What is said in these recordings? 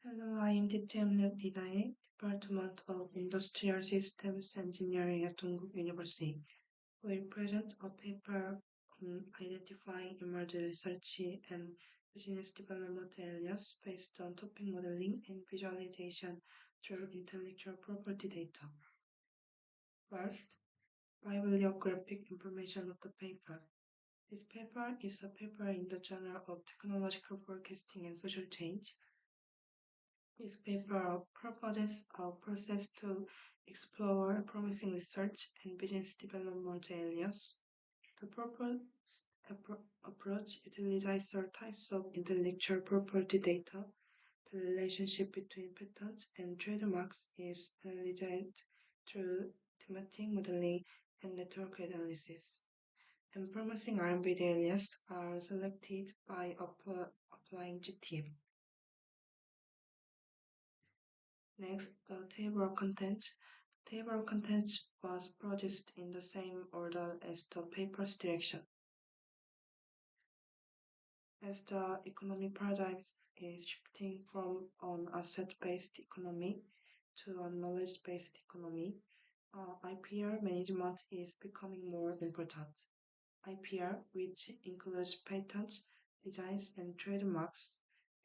Hello, I am Bibliometric, Department of Industrial Systems Engineering at Dongguk University. We present a paper on identifying emerging research and business development areas based on topic modeling and visualization through intellectual property data. First, bibliographic information of the paper. This paper is a paper in the Journal of Technological Forecasting and Social Change. This paper proposes a process to explore promising research and business development areas. The proposed approach utilizes certain types of intellectual property data. The relationship between patents and trademarks is analyzed through thematic modeling and network analysis. And promising R&BD areas are selected by applying GTF. Next, the table of contents. The table of contents was produced in the same order as the paper's direction. As the economic paradigm is shifting from an asset-based economy to a knowledge-based economy, IPR management is becoming more important. IPR, which includes patents, designs, and trademarks,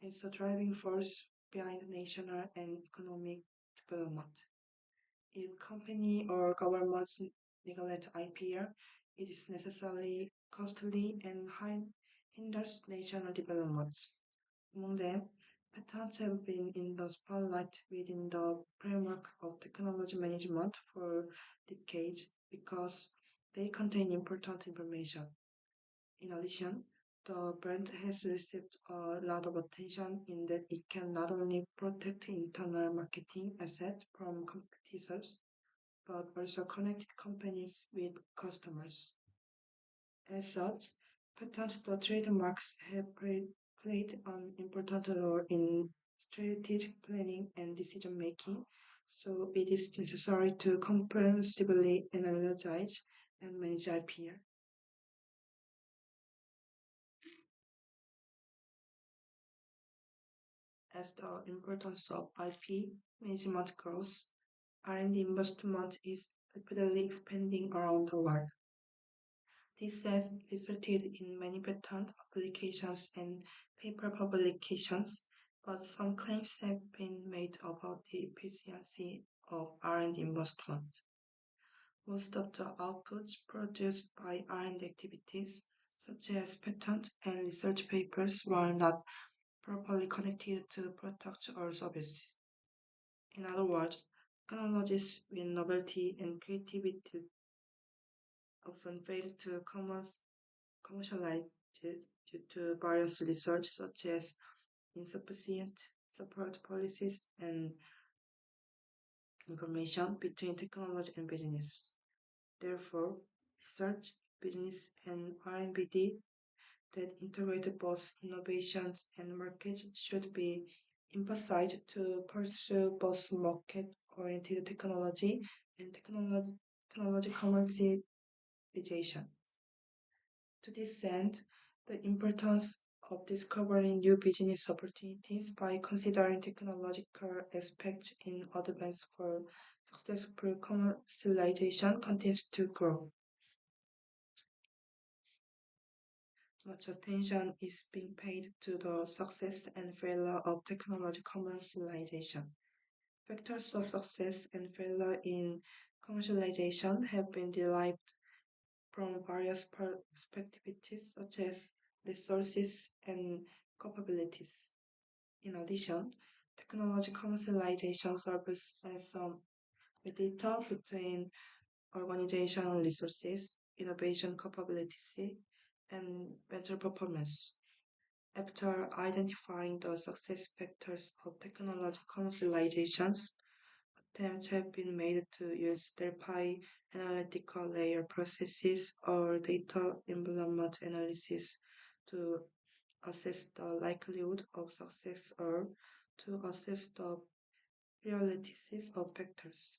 is the driving force behind national and economic development. If company or governments neglect IPR, it is necessarily costly and hinders national development. Among them, patents have been in the spotlight within the framework of technology management for decades because they contain important information. In addition, the brand has received a lot of attention in that it can not only protect internal marketing assets from competitors, but also connect companies with customers. As such, patents or trademarks have played an important role in strategic planning and decision making, so it is necessary to comprehensively analyze and manage IPR. As the importance of IP management grows, R&D investment is rapidly expanding around the world. This has resulted in many patent applications and paper publications, but some claims have been made about the efficiency of R&D investment. Most of the outputs produced by R&D activities, such as patent and research papers, were not properly connected to products or services. In other words, technologies with novelty and creativity often fail to commercialize due to various research such as insufficient support policies and information between technology and business. Therefore, research, business, and R&BD that integrate both innovations and markets should be emphasized to pursue both market-oriented technology and technology commercialization. To this end, the importance of discovering new business opportunities by considering technological aspects in advance for successful commercialization continues to grow. Much attention is being paid to the success and failure of technology commercialization. Factors of success and failure in commercialization have been derived from various perspectives such as resources and capabilities. In addition, technology commercialization serves as a mediator between organizational resources, innovation capabilities, and better performance. After identifying the success factors of technology commercializations, attempts have been made to use Delphi analytical layer processes or data envelopment analysis to assess the likelihood of success or to assess the realities of factors.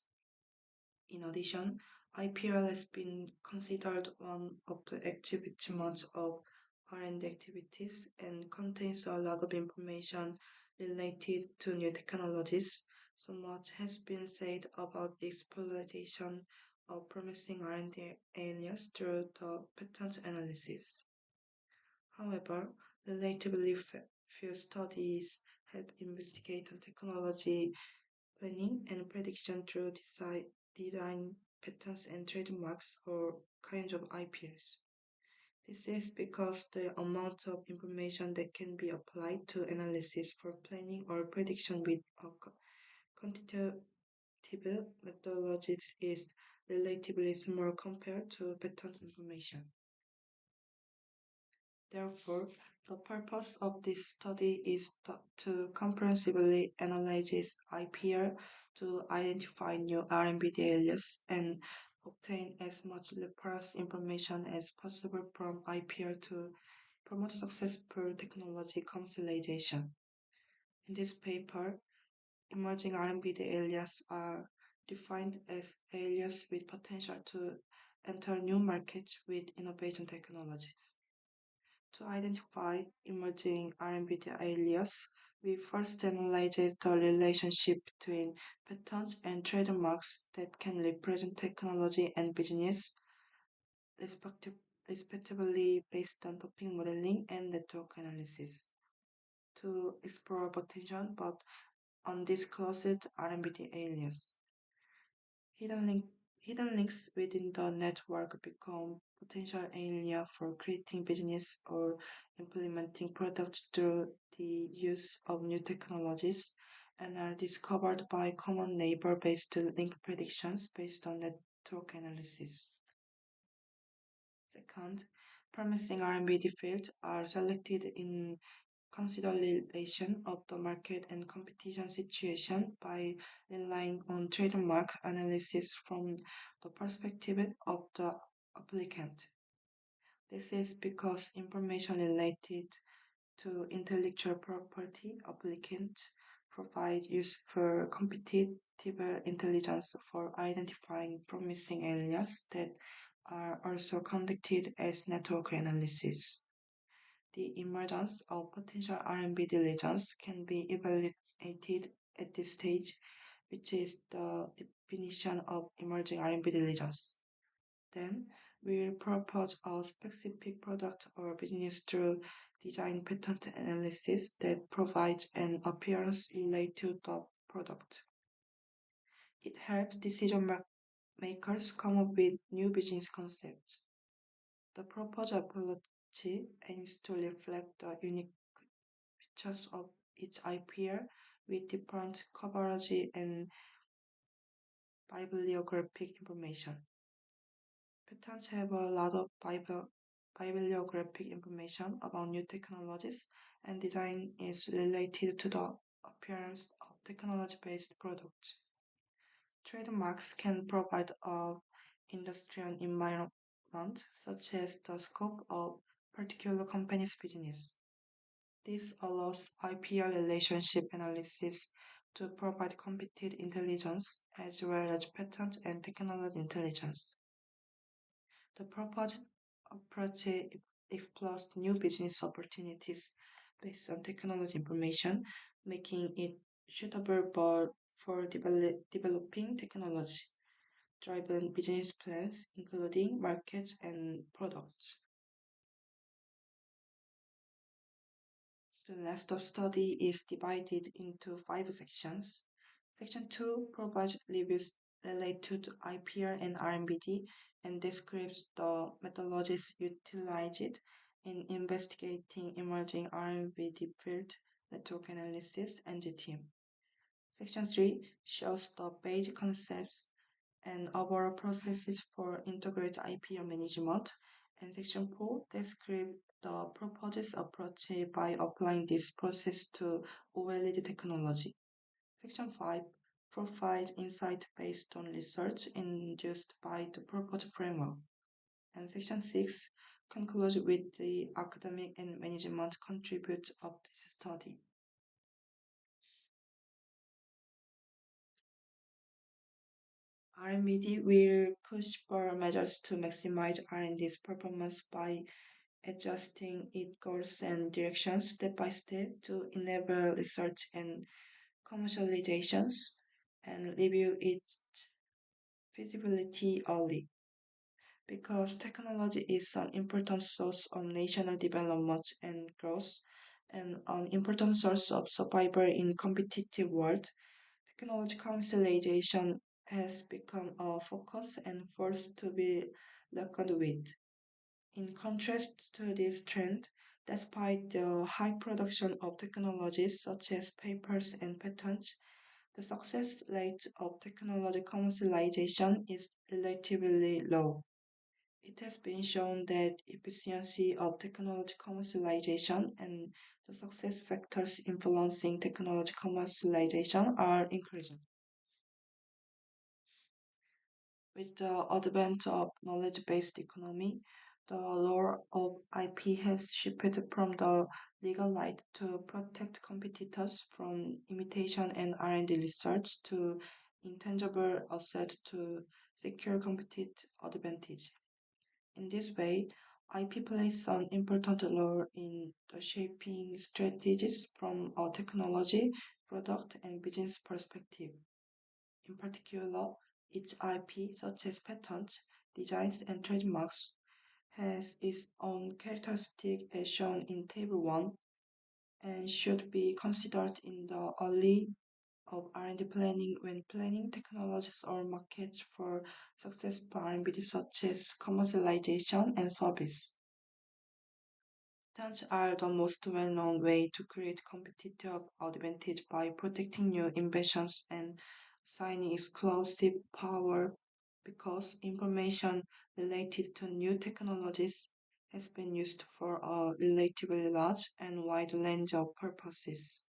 In addition, IPL has been considered one of the achievements of R&D activities and contains a lot of information related to new technologies. So much has been said about exploitation of promising R&D areas through the patent analysis. However, relatively few studies have investigated technology planning and prediction through design patents and trademarks or kinds of IPs. This is because the amount of information that can be applied to analysis for planning or prediction with a quantitative methodologies is relatively small compared to patent information. Therefore, the purpose of this study is to comprehensively analyze IPR to identify new R&BD areas and obtain as much reference information as possible from IPR to promote successful technology commercialization. In this paper, emerging R&BD areas are defined as areas with potential to enter new markets with innovation technologies. To identify emerging R&BD areas, we first analyze the relationship between patents and trademarks that can represent technology and business, respective, respectively based on topic modeling and network analysis. To explore potential but undisclosed R&BD areas. Hidden, link, hidden links within the network become potential area for creating business or implementing products through the use of new technologies and are discovered by common neighbor-based link predictions based on network analysis. Second, promising R&D fields are selected in consideration of the market and competition situation by relying on trademark analysis from the perspective of the applicant. This is because information related to intellectual property applicants provide useful competitive intelligence for identifying promising areas that are also conducted as network analysis. The emergence of potential R&B diligence can be evaluated at this stage, which is the definition of emerging R&B diligence. Then, we will propose a specific product or business through design patent analysis that provides an appearance related to the product. It helps decision makers come up with new business concepts. The proposed approach aims to reflect the unique features of each IPR with different coverage and bibliographic information. Patents have a lot of bibliographic information about new technologies, and design is related to the appearance of technology-based products. Trademarks can provide a industrial environment, such as the scope of particular company's business. This allows IPR relationship analysis to provide competitive intelligence as well as patent and technology intelligence. The proposed approach explores new business opportunities based on technology information, making it suitable for developing technology-driven business plans, including markets and products. The list of study is divided into 5 sections. Section 2 provides reviews related to IPR and R&BD and describes the methodologies utilized in investigating emerging R&BD field network analysis and GTM. Section 3 shows the basic concepts and overall processes for integrated IPR management, and Section 4 describes the proposed approach by applying this process to OLED technology. Section 5 provides insight based on research induced by the proposed framework. And Section 6 concludes with the academic and management contribute of this study. R&D will push for measures to maximize R&D's performance by adjusting its goals and directions step by step to enable research and commercializations, and review its feasibility early. Because technology is an important source of national development and growth, and an important source of survival in competitive world, technology commercialization has become a focus and force to be reckoned with. In contrast to this trend, despite the high production of technologies such as papers and patents, the success rate of technology commercialization is relatively low. It has been shown that efficiency of technology commercialization and the success factors influencing technology commercialization are increasing. With the advent of knowledge-based economy, the law of IP has shifted from the legal right to protect competitors from imitation and R&D research to intangible asset to secure competitive advantage. In this way, IP plays an important role in the shaping strategies from a technology, product, and business perspective. In particular, its IP, such as patents, designs, and trademarks, has its own characteristic as shown in Table 1 and should be considered in the early of R&D planning when planning technologies or markets for successful R&D such as commercialization and service. Patents are the most well-known way to create competitive advantage by protecting new inventions and assigning exclusive power because information related to new technologies has been used for a relatively large and wide range of purposes.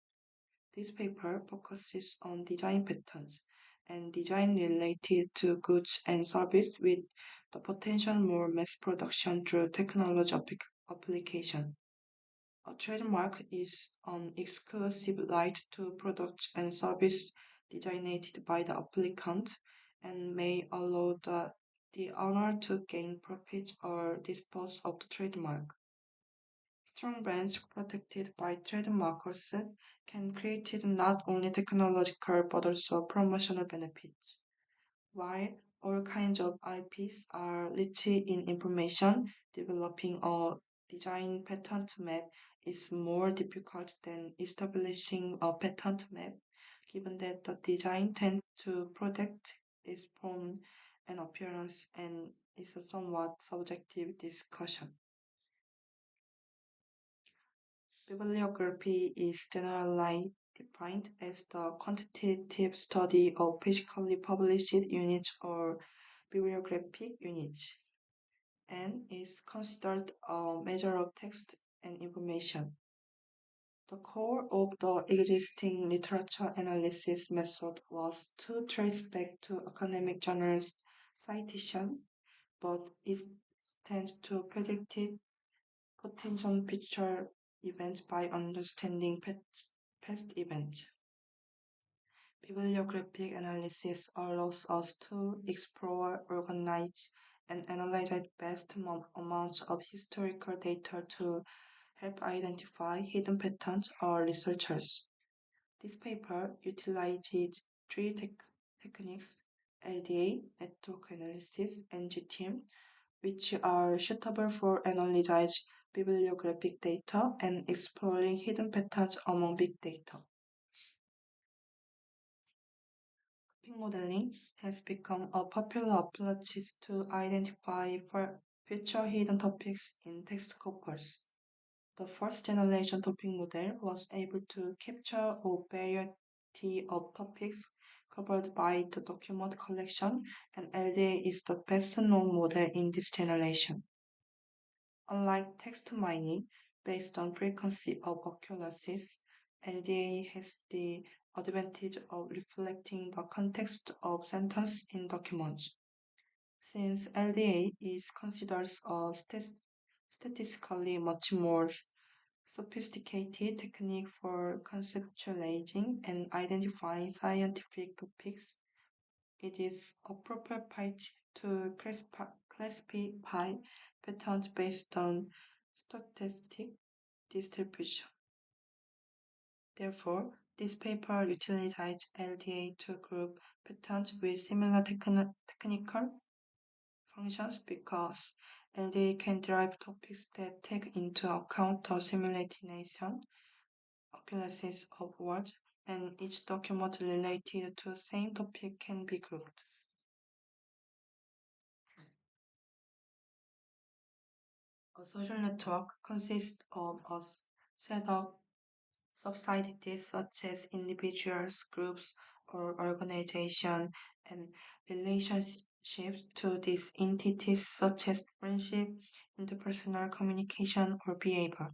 This paper focuses on design patterns and design related to goods and services with the potential more mass production through technology application. A trademark is an exclusive right to product and service designated by the applicant and may allow the owner to gain profits or dispose of the trademark. Strong brands protected by trademarks can create not only technological but also promotional benefits. While all kinds of IPs are rich in information, developing a design patent map is more difficult than establishing a patent map, given that the design tends to protect its form and appearance and is a somewhat subjective discussion. Bibliography is generally defined as the quantitative study of physically published units or bibliographic units, and is considered a measure of text and information. The core of the existing literature analysis method was to trace back to academic journals citation, but it tends to predict potential future events by understanding past events. Bibliographic analysis allows us to explore, organize, and analyze vast amounts of historical data to help identify hidden patterns or researchers. This paper utilizes three techniques: LDA, network analysis, and GTM, which are suitable for analyzing bibliographic data and exploring hidden patterns among big data. Topic modeling has become a popular approach to identify future hidden topics in text corpus. The first generation topic model was able to capture a variety of topics covered by the document collection, and LDA is the best known model in this generation. Unlike text mining based on frequency of occurrences, LDA has the advantage of reflecting the context of sentence in documents. Since LDA is considered a statistically much more sophisticated technique for conceptualizing and identifying scientific topics, it is appropriate to classify patterns based on stochastic distribution. Therefore, this paper utilized LDA to group patterns with similar technical functions because LDA can derive topics that take into account the simultaneation occurrences of words, and each document related to the same topic can be grouped. A social network consists of a set of subsidiaries such as individuals, groups, or organizations, and relationships to these entities such as friendship, interpersonal communication, or behavior.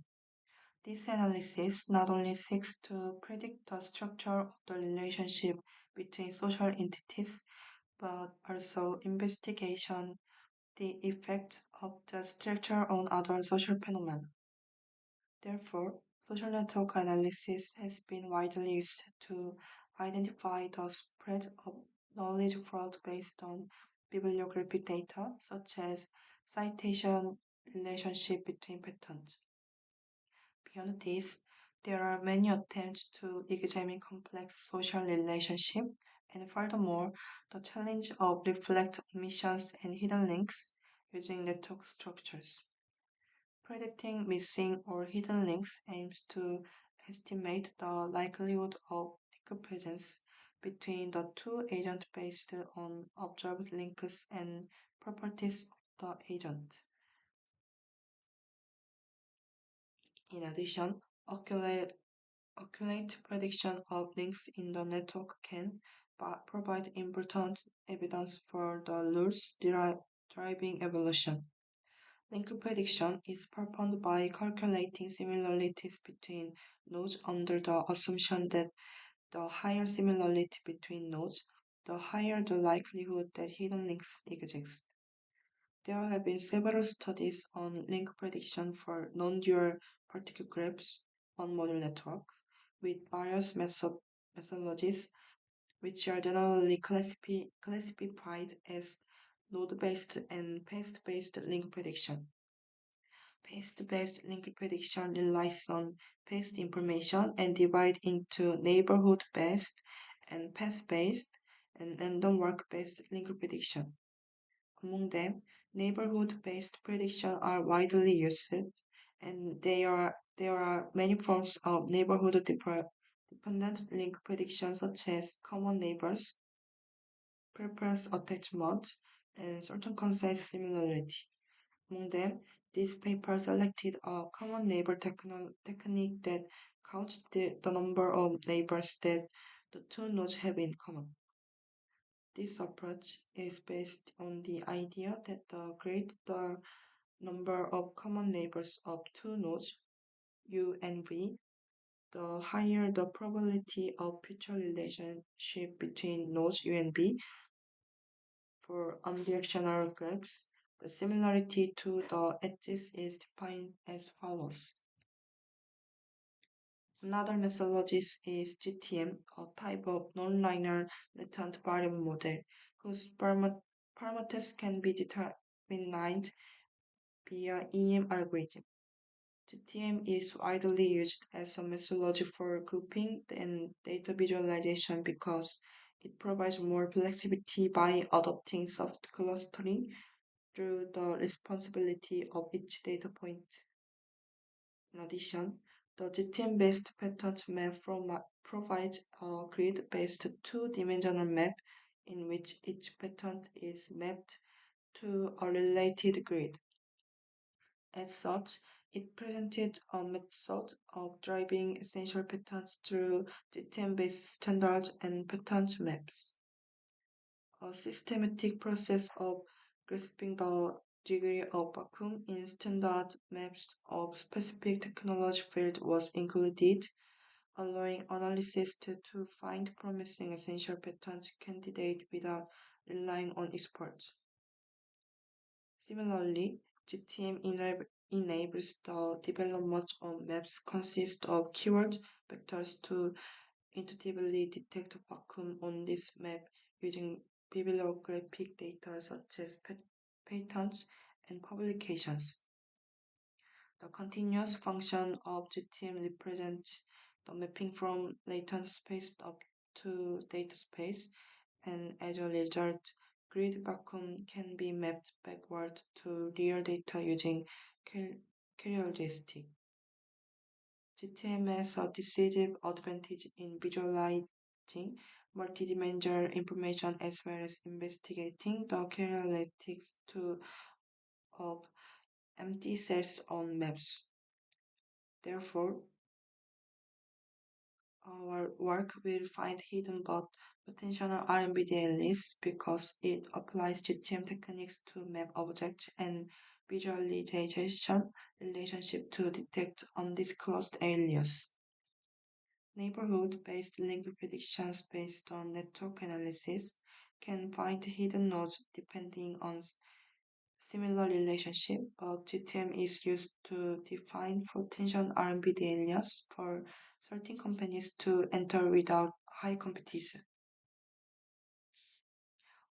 This analysis not only seeks to predict the structure of the relationship between social entities, but also investigation the effects of the structure on other social phenomena. Therefore, social network analysis has been widely used to identify the spread of knowledge fraud based on bibliographic data, such as citation relationship between patterns. Beyond this, there are many attempts to examine complex social relationships, and furthermore, the challenge of reflect omissions and hidden links using network structures. Predicting missing or hidden links aims to estimate the likelihood of link presence between the two agents based on observed links and properties of the agent. In addition, accurate prediction of links in the network can provide important evidence for the rules driving evolution. Link prediction is performed by calculating similarities between nodes under the assumption that the higher similarity between nodes, the higher the likelihood that hidden links exist. There have been several studies on link prediction for non-dual particle graphs on model networks with various methodologies, which are generally classified as node-based and path-based link prediction. Path-based link prediction relies on path information and divides into neighborhood-based and path-based and random walk-based link prediction. Among them, neighborhood-based prediction are widely used, and there are many forms of neighborhood-dependent link prediction such as common neighbors, preference attachment, and certain concept similarity. Among them, this paper selected a common neighbor technique that counts the number of neighbors that the two nodes have in common. This approach is based on the idea that the greater the number of common neighbors of two nodes, U and V, the higher the probability of future relationship between nodes U and V. For omnidirectional graphs, the similarity to the edges is defined as follows. Another methodology is GTM, a type of nonlinear latent variable model, whose parameters can be determined via EM algorithm. GTM is widely used as a methodology for grouping and data visualization because it provides more flexibility by adopting soft clustering through the responsibility of each data point. In addition, the GTM-based patterns map provides a grid-based two-dimensional map in which each pattern is mapped to a related grid. As such, it presented a method of driving essential patterns through GTM-based standards and pattern maps. A systematic process of grasping the degree of vacuum in standard maps of specific technology field was included, allowing analysts to find promising essential patterns candidate without relying on experts. Similarly, GTM enables the development of maps consist of keyword vectors to intuitively detect vacuum on this map using bibliographic data such as patents and publications. The continuous function of GTM represents the mapping from latent space up to data space, and as a result, grid vacuum can be mapped backward to real data using characteristic. GTM has a decisive advantage in visualizing multidimensional information as well as investigating the characteristics of empty cells on maps. Therefore, our work will find hidden but potential R&BD lists because it applies GTM techniques to map objects and visualization relationship to detect undisclosed areas. Neighborhood-based link predictions based on network analysis can find hidden nodes depending on similar relationship, but GTM is used to define potential R&BD areas for certain companies to enter without high competition.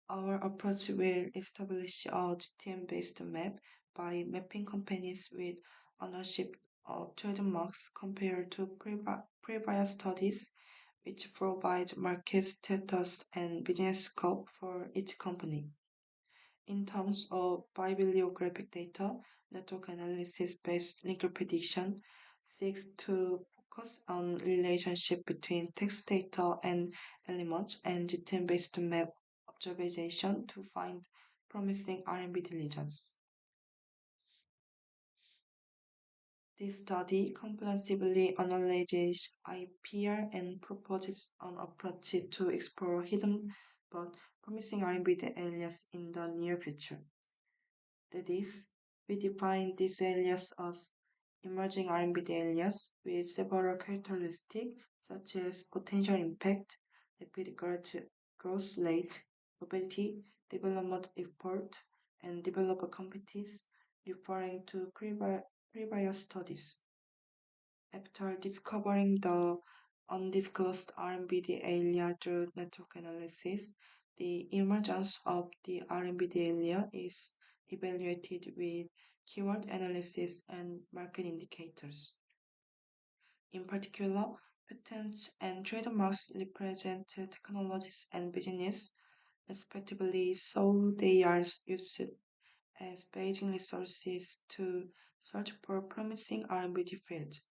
Our approach will establish a GTM-based map by mapping companies with ownership of trademarks compared to previous studies, which provide market status and business scope for each company. In terms of bibliographic data, network analysis-based link prediction seeks to focus on relationship between text data and elements and GTM-based map observation to find promising R&BD regions. This study comprehensively analyzes IPR and proposes an approach to explore hidden but promising R&BD areas in the near future. That is, we define these areas as emerging R&BD areas with several characteristics such as potential impact, rapid growth rate, mobility, development effort, and developer competence, referring to previous studies. After discovering the undisclosed R&BD area through network analysis, the emergence of the R&BD area is evaluated with keyword analysis and market indicators. In particular, patents and trademarks represent technologies and business, respectively, so they are used as Bayesian resources to search for promising R&BD fields.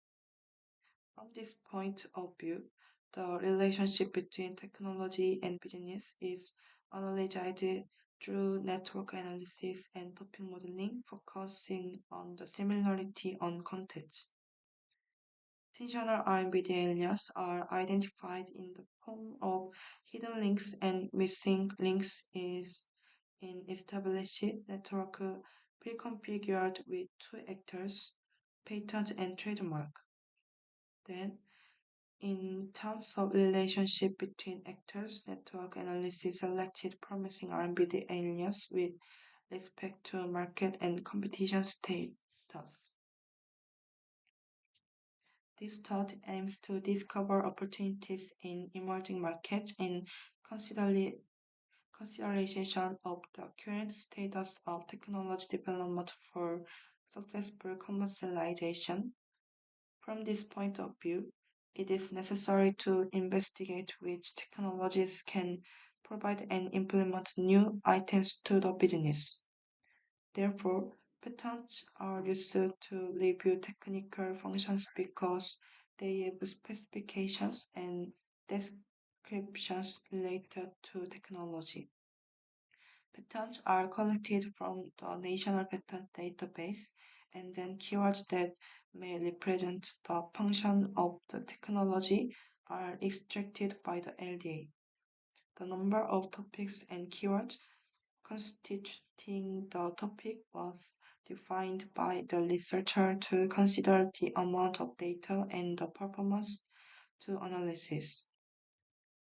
From this point of view, the relationship between technology and business is analyzed through network analysis and topic modeling, focusing on the similarity on context. Intentional R&BD areas are identified in the form of hidden links and missing links is in established network pre-configured with two actors, patent and trademark. Then, in terms of relationship between actors, network analysis selected promising R&BD areas with respect to market and competition status. This study aims to discover opportunities in emerging markets in consideration of the current status of technology development for successful commercialization. From this point of view, it is necessary to investigate which technologies can provide and implement new items to the business. Therefore, patents are used to review technical functions because they have specifications and descriptions related to technology. Patents are collected from the National Patent Database, and then keywords that may represent the function of the technology are extracted by the LDA. The number of topics and keywords constituting the topic was defined by the researcher to consider the amount of data and the performance to analysis.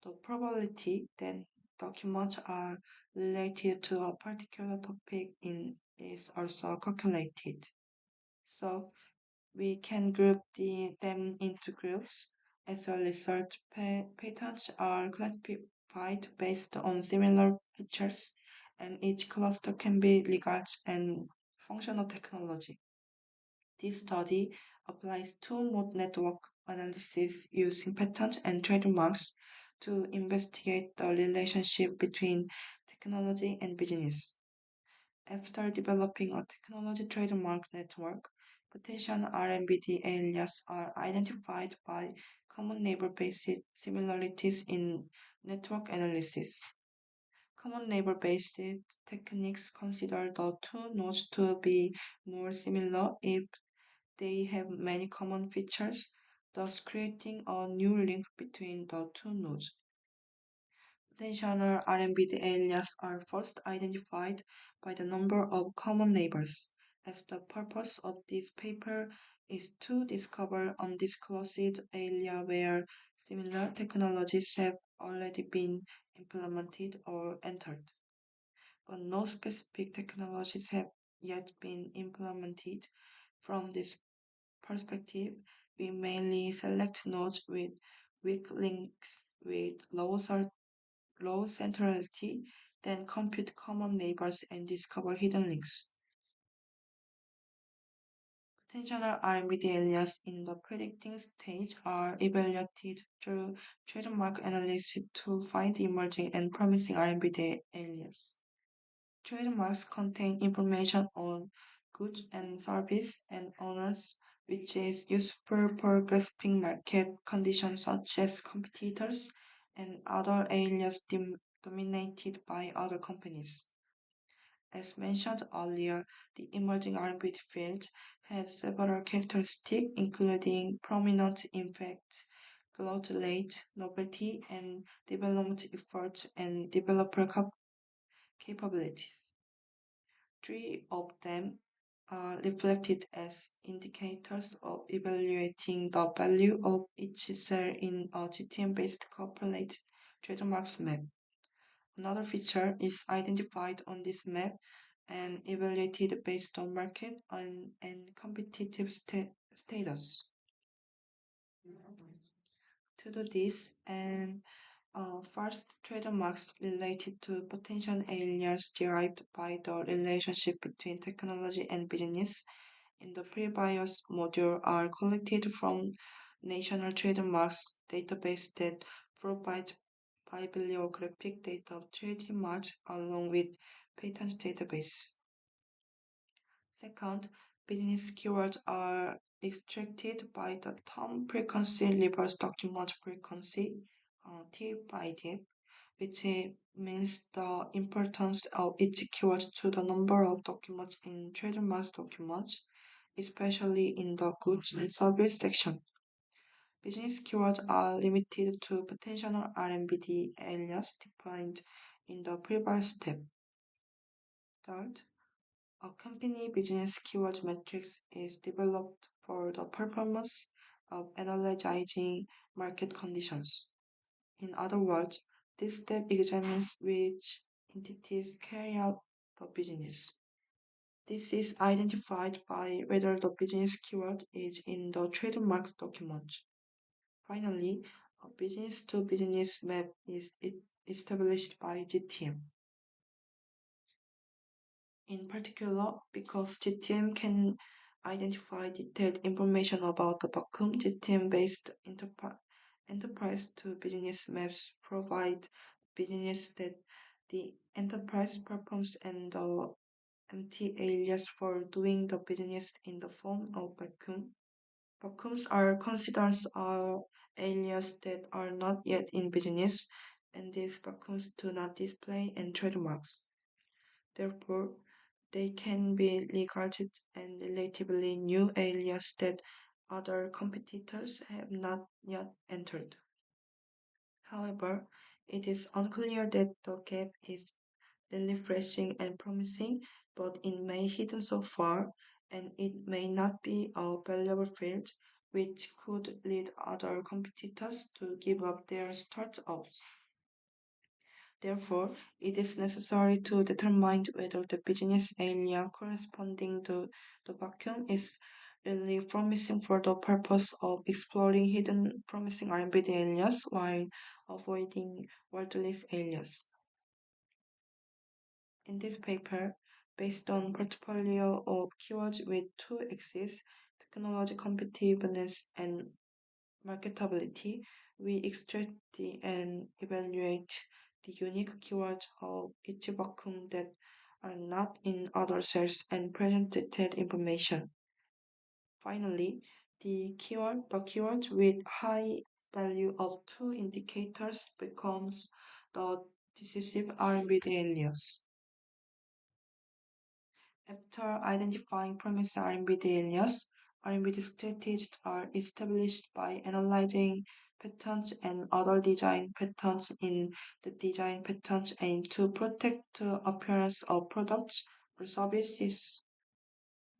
The probability that documents are related to a particular topic is also calculated. So we can group them into groups. As a result, patents are classified based on similar features, and each cluster can be regarded as functional technology. This study applies two-mode network analysis using patents and trademarks to investigate the relationship between technology and business. After developing a technology trademark network, potential R&BD areas are identified by common neighbor-based similarities in network analysis. Common neighbor-based techniques consider the two nodes to be more similar if they have many common features, thus creating a new link between the two nodes. Potential R&BD areas are first identified by the number of common neighbors, as the purpose of this paper is to discover undisclosed area where similar technologies have already been implemented or entered, but no specific technologies have yet been implemented. From this perspective, we mainly select nodes with weak links with low centrality, then compute common neighbors and discover hidden links. Potential R&BD areas in the predicting stage are evaluated through trademark analysis to find emerging and promising R&BD areas. Trademarks contain information on goods and service and owners, which is useful for grasping market conditions such as competitors and other areas dominated by other companies. As mentioned earlier, the emerging R&D field has several characteristics, including prominent impact, growth rate, novelty, and development efforts and developer capabilities. Three of them are reflected as indicators of evaluating the value of each cell in a GTM-based corporate trademarks map. Another feature is identified on this map and evaluated based on market and competitive status. To do this, and first, trademarks related to potential areas derived by the relationship between technology and business in the previous module are collected from national trademarks database that provides bibliographic data of trademarks along with patent database. Second, business keywords are extracted by the term frequency reverse document frequency, tip by tip, which means the importance of each keyword to the number of documents in trademark documents, especially in the goods and service section. Business keywords are limited to potential R&BD areas defined in the previous step. Third, a company business keyword matrix is developed for the purpose of analyzing market conditions. In other words, this step examines which entities carry out the business. This is identified by whether the business keyword is in the trademarks document. Finally, a business-to-business map is established by GTM. In particular, because GTM can identify detailed information about the vacuum, GTM-based enterprise to business maps provide business that the enterprise performs and the empty alias for doing the business in the form of vacuum. Vacuums are considered alias that are not yet in business, and these vacuums do not display any trademarks. Therefore, they can be regarded as relatively new areas that other competitors have not yet entered. However, it is unclear that the gap is refreshing and promising, but it may hidden so far, and it may not be a valuable field, which could lead other competitors to give up their startups. Therefore, it is necessary to determine whether the business area corresponding to the vacuum is really promising for the purpose of exploring hidden promising R&D areas while avoiding worthless areas. In this paper, based on portfolio of keywords with two axes, technology competitiveness, and marketability, we extract and evaluate the unique keywords of each vacuum that are not in other cells and present detailed information. Finally, the keyword with high value of two indicators becomes the decisive R&BD alias. After identifying promising R&BD alias, R&BD strategies are established by analyzing patterns and other design patterns in the design patterns aim to protect the appearance of products or services.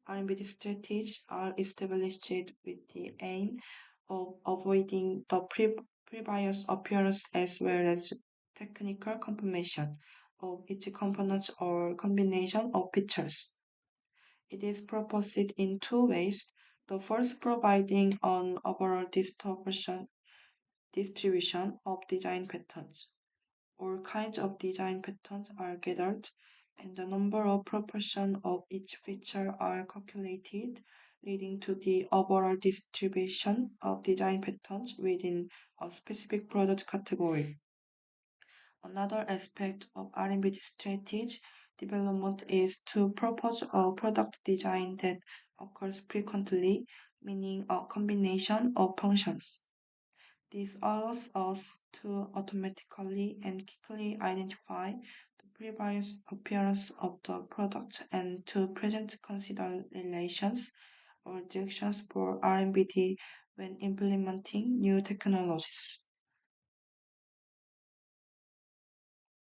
R&BD strategies are established with the aim of avoiding the previous appearance as well as technical confirmation of each component or combination of features. It is proposed in two ways. The first, providing an overall distribution of design patterns. All kinds of design patterns are gathered, and the number of proportion of each feature are calculated, leading to the overall distribution of design patterns within a specific product category. Another aspect of R&D strategy development is to propose a product design that occurs frequently, meaning a combination of functions. This allows us to automatically and quickly identify the previous appearance of the product and to present considerations or directions for R&D when implementing new technologies.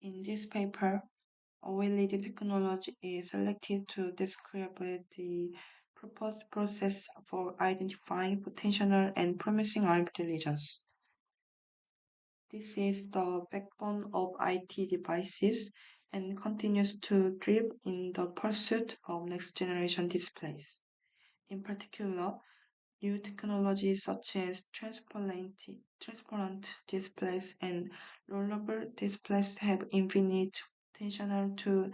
In this paper, a well-leading technology is selected to describe the proposed process for identifying potential and promising R&D regions. This is the backbone of IT devices and continues to drive in the pursuit of next generation displays. In particular, new technologies such as transparent displays and rollable displays have infinite potential to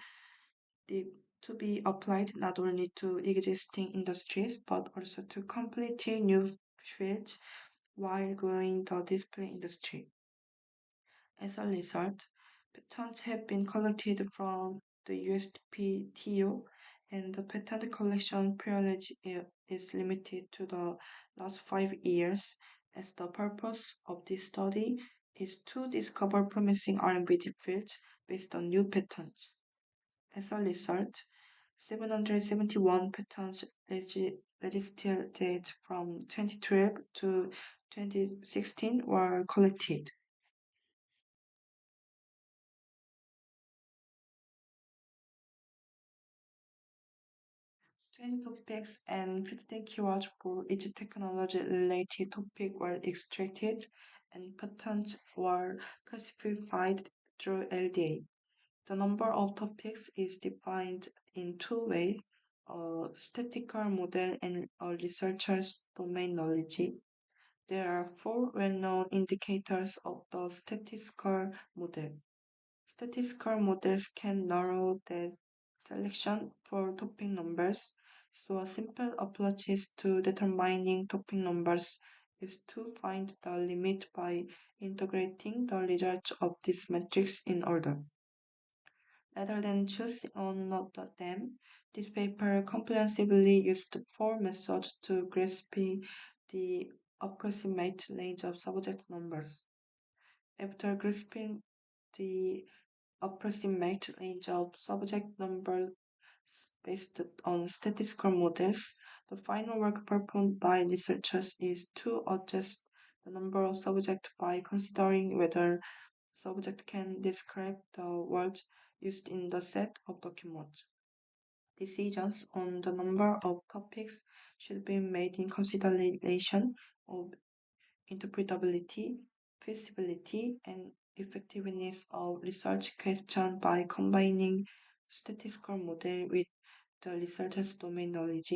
be applied not only to existing industries but also to completely new fields while growing the display industry. As a result, patents have been collected from the USPTO, and the patent collection period is limited to the last 5 years, as the purpose of this study is to discover promising R&D fields based on new patents. As a result, 771 patents registered from 2012 to 2016 were collected. 20 topics and 15 keywords for each technology-related topic were extracted, and patents were classified through LDA. The number of topics is defined in two ways, a statistical model and a researcher's domain knowledge. There are four well-known indicators of the statistical model. Statistical models can narrow the selection for topic numbers, so a simple approach to determining topic numbers is to find the limit by integrating the results of these metrics in order. Rather than choosing one of them, this paper comprehensively used four methods to grasp the approximate range of subject numbers. After grasping the approximate range of subject numbers based on statistical models, the final work performed by researchers is to adjust the number of subjects by considering whether subject can describe the words used in the set of documents. Decisions on the number of topics should be made in consideration of interpretability, feasibility, and effectiveness of research question by combining statistical model with the researcher's domain knowledge.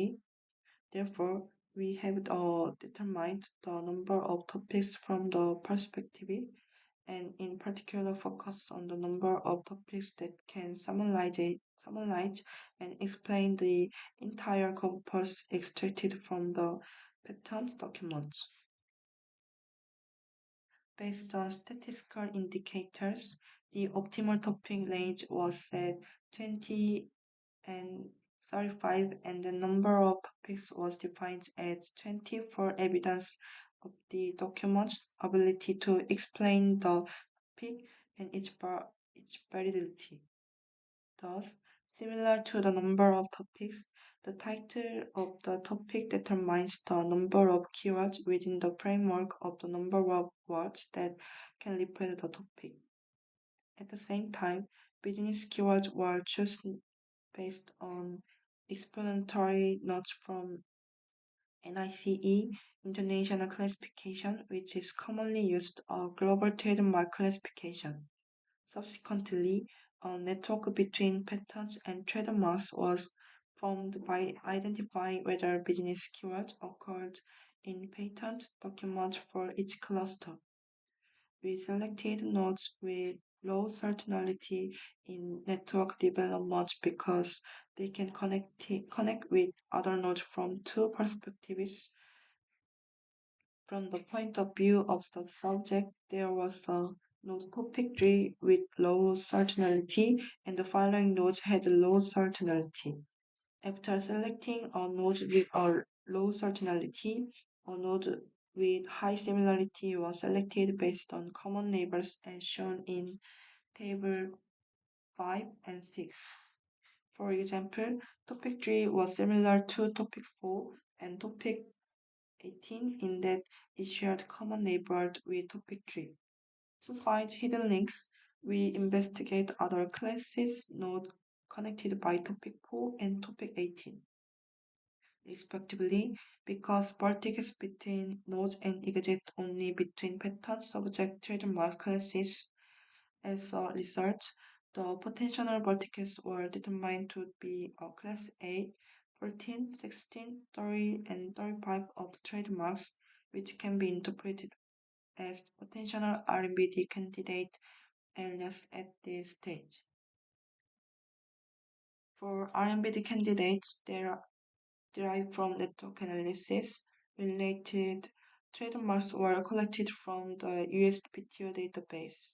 Therefore, we have determined the number of topics from the perspective and in particular focus on the number of topics that can summarize and explain the entire corpus extracted from the patent documents. Based on statistical indicators, the optimal topic range was set 20 and 35, and the number of topics was defined as 20 for evidence of the document's ability to explain the topic and its validity. Thus, similar to the number of topics, the title of the topic determines the number of keywords within the framework of the number of words that can represent the topic. At the same time, business keywords were chosen based on explanatory notes from NICE International Classification, which is commonly used a global trademark classification. Subsequently, a network between patents and trademarks was formed by identifying whether business keywords occurred in patent documents for each cluster. We selected nodes with low certainty in network development because they can connect with other nodes from two perspectives. From the point of view of the subject, there was a node topic tree with low certainty, and the following nodes had low certainty. After selecting a node with a low certainty, a node with high similarity was selected based on common neighbors as shown in table 5 and 6. For example, topic 3 was similar to topic 4 and topic 18 in that it shared common neighbors with topic 3. To find hidden links, we investigate other classes nodes connected by topic 4 and topic 18, respectively, because vertices between nodes and exist only between patent subject trademark classes. As a result, the potential vertices were determined to be a class 8, 14, 16, 30, and 35 of the trademarks, which can be interpreted as potential R&BD candidate alias at this stage. For R&BD candidates, they are derived from network analysis. Related trademarks were collected from the USPTO database.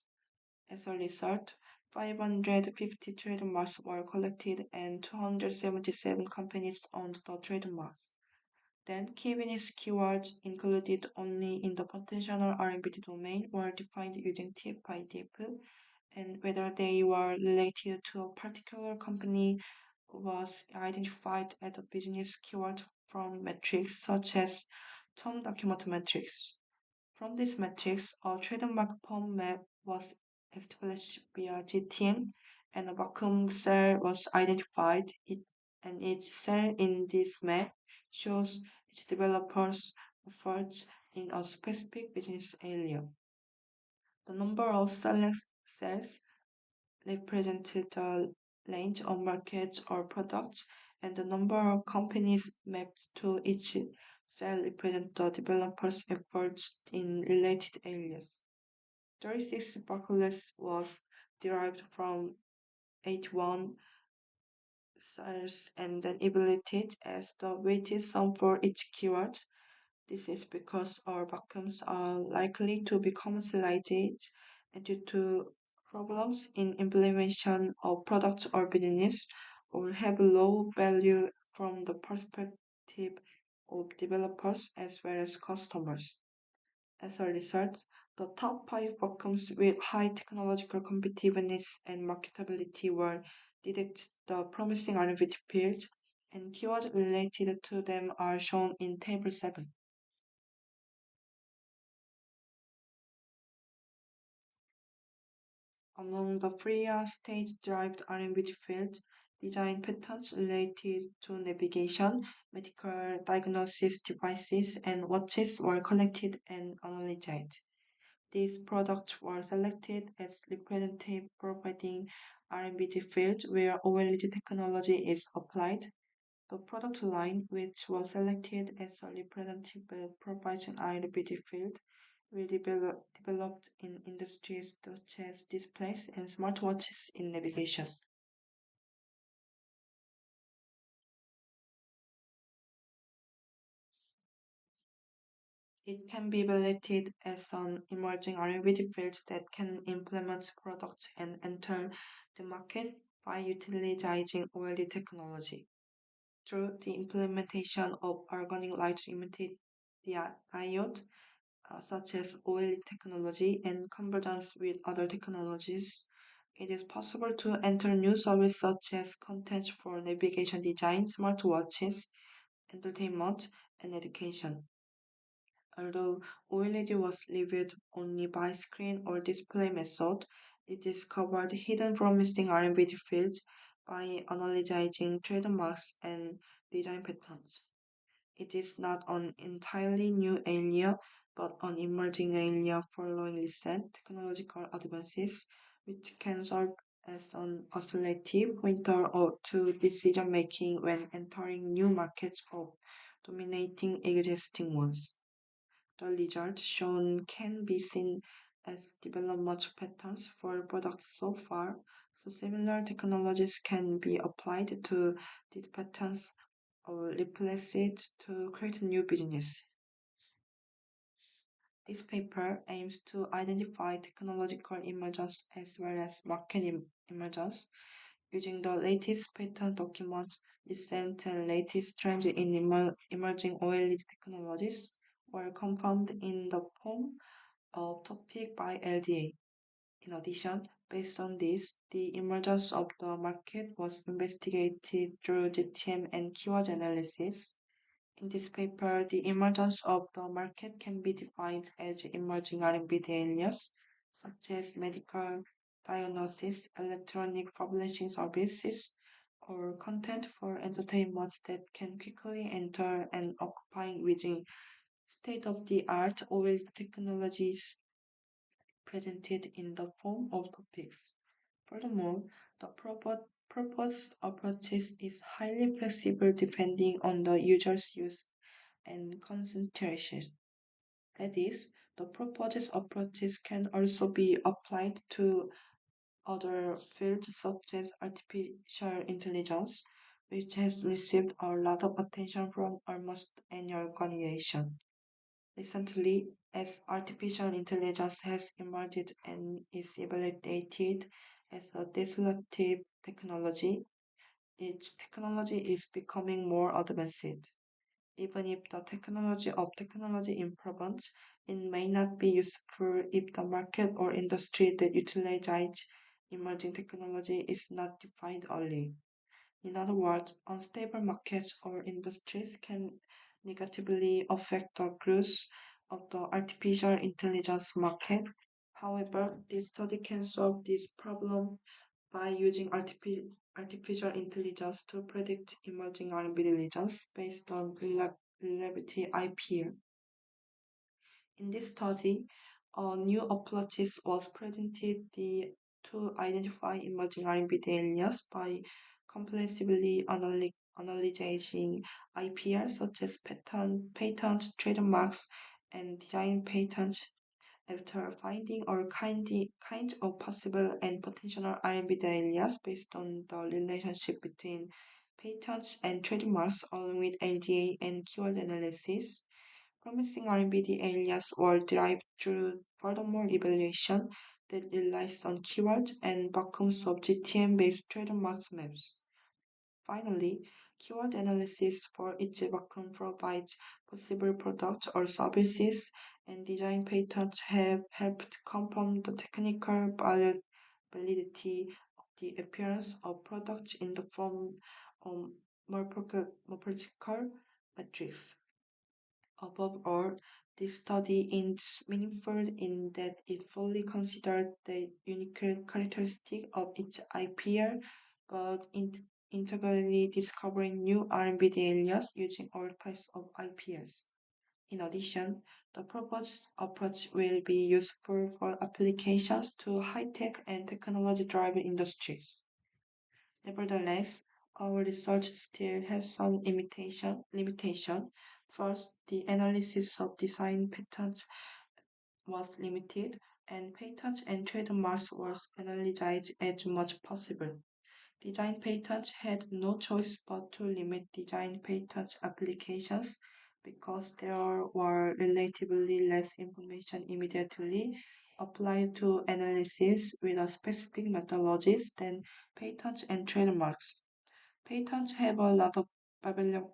As a result, 550 trademarks were collected and 277 companies owned the trademarks. Then, key business keywords included only in the potential R&BD domain were defined using TIP by TIP, and whether they were related to a particular company was identified as a business keyword from metrics such as term document metrics. From this matrix, a trademark form map was established via GTM, and a vacuum cell was identified, and each cell in this map shows its developer's efforts in a specific business area. The number of select cells represented the range of markets or products, and the number of companies mapped to each cell represent the developer's efforts in related areas. 36 Barclays was derived from 81 cells and then evaluated as the weighted sum for each keyword. This is because our vacuums are likely to be commercialized and due to problems in implementation of products or business or have low value from the perspective of developers as well as customers. As a result, the top 5 vacuums with high technological competitiveness and marketability were detected the promising R&D fields, and keywords related to them are shown in Table 7. Among the freer stage-derived R&D fields, design patterns related to navigation, medical diagnosis devices, and watches were collected and analyzed. These products were selected as representative providing R&D fields where OLED technology is applied. The product line, which was selected as a representative provides an R&D field, developed in industries such as displays and smartwatches in navigation. It can be evaluated as an emerging R&D field that can implement products and enter the market by utilizing OLED technology. Through the implementation of organic light emitted diode, such as OLED technology and convergence with other technologies, it is possible to enter new services such as content for navigation design, smartwatches, entertainment, and education. Although OLED was reviewed only by screen or display method, it discovered hidden promising R&D fields by analyzing trademarks and design patterns. It is not an entirely new area, but an emerging area following recent technological advances, which can serve as an alternative window to decision making when entering new markets or dominating existing ones. The results shown can be seen as development patterns for products so far, so similar technologies can be applied to these patterns or replace it to create new business. This paper aims to identify technological emergence as well as market emergence using the latest patent documents, recent and latest trends in emerging OLED technologies were confirmed in the form of topic by LDA. In addition, based on this, the emergence of the market was investigated through GTM and keyword analysis. In this paper, the emergence of the market can be defined as emerging R&D areas such as medical diagnosis, electronic publishing services, or content for entertainment that can quickly enter and occupy within state-of-the-art OLED technologies presented in the form of topics. Furthermore, the proposed approach is highly flexible depending on the user's use and concentration. That is, the proposed approaches can also be applied to other fields such as artificial intelligence, which has received a lot of attention from almost any organization. Recently, as artificial intelligence has emerged and is evaluated as a disruptive technology, its technology is becoming more advanced. Even if the technology improves, it may not be useful if the market or industry that utilizes emerging technology is not defined early. In other words, unstable markets or industries can negatively affect the growth of the artificial intelligence market. However, this study can solve this problem by using artificial intelligence to predict emerging R&D regions based on reliability IPL. In this study, a new approaches was presented to identify emerging R&D areas by comprehensively analyzing IPR such as patents, trademarks, and design patents. After finding all kinds of possible and potential R&D areas based on the relationship between patents and trademarks along with LDA and keyword analysis, promising R&D areas were derived through furthermore evaluation that relies on keywords and vacuums of GTM-based trademarks maps. Finally, keyword analysis for each vacuum provides possible products or services, and design patents have helped confirm the technical validity of the appearance of products in the form of morphological metrics. Above all, this study is meaningful in that it fully considered the unique characteristic of each IPR, but integrally discovering new R&D areas using all types of IPRs. In addition, the proposed approach will be useful for applications to high-tech and technology-driven industries. Nevertheless, our research still has some limitation. First, the analysis of design patterns was limited, and patents and trademarks were analyzed as much as possible. Design patents had no choice but to limit design patent applications because there were relatively less information immediately applied to analysis with a specific methodologies than patents and trademarks. Patents have a lot of biblio-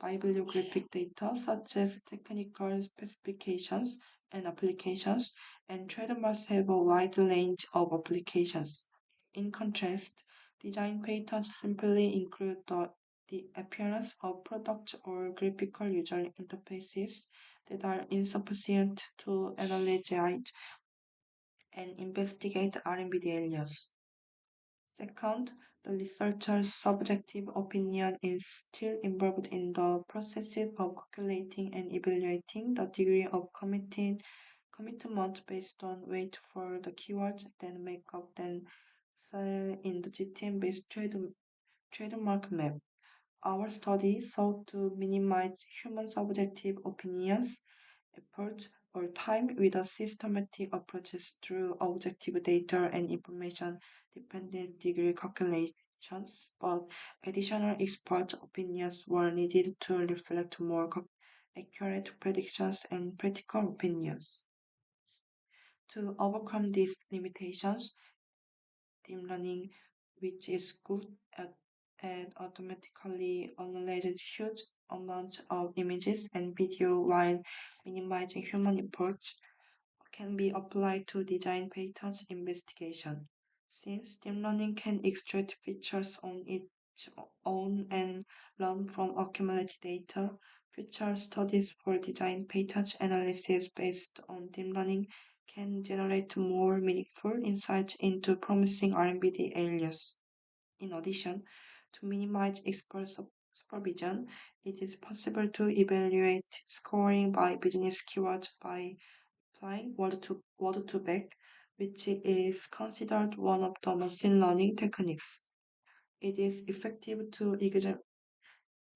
bibliographic data such as technical specifications and applications, and trademarks have a wide range of applications. In contrast, design patents simply include the appearance of products or graphical user interfaces that are insufficient to analyze and investigate R&BD areas. Second, the researcher's subjective opinion is still involved in the processes of calculating and evaluating the degree of commitment based on weight for the keywords that make up the cell in the GTM-based trademark map. Our study sought to minimize human subjective opinions, effort, or time with a systematic approach through objective data and information dependent degree calculations, but additional expert opinions were needed to reflect more accurate predictions and practical opinions. To overcome these limitations, deep learning, which is good at automatically analyzing huge amounts of images and video while minimizing human input, can be applied to design patterns investigation. Since deep learning can extract features on its own and learn from accumulated data, future studies for design patterns analysis based on deep learning can generate more meaningful insights into promising R&BD areas. In addition, to minimize expert supervision, it is possible to evaluate scoring by business keywords by applying word-to-back, which is considered one of the machine learning techniques. It is effective to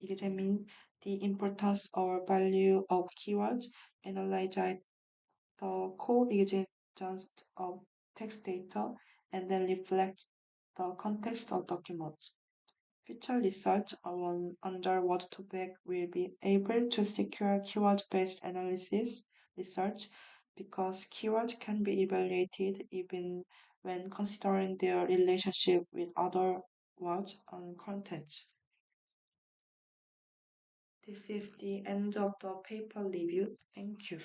examine the importance or value of keywords, analyze the coexistence of text data, and then reflect the context of documents. Future research under word-to-back will be able to secure keyword-based analysis research because keywords can be evaluated even when considering their relationship with other words and contents. This is the end of the paper review. Thank you.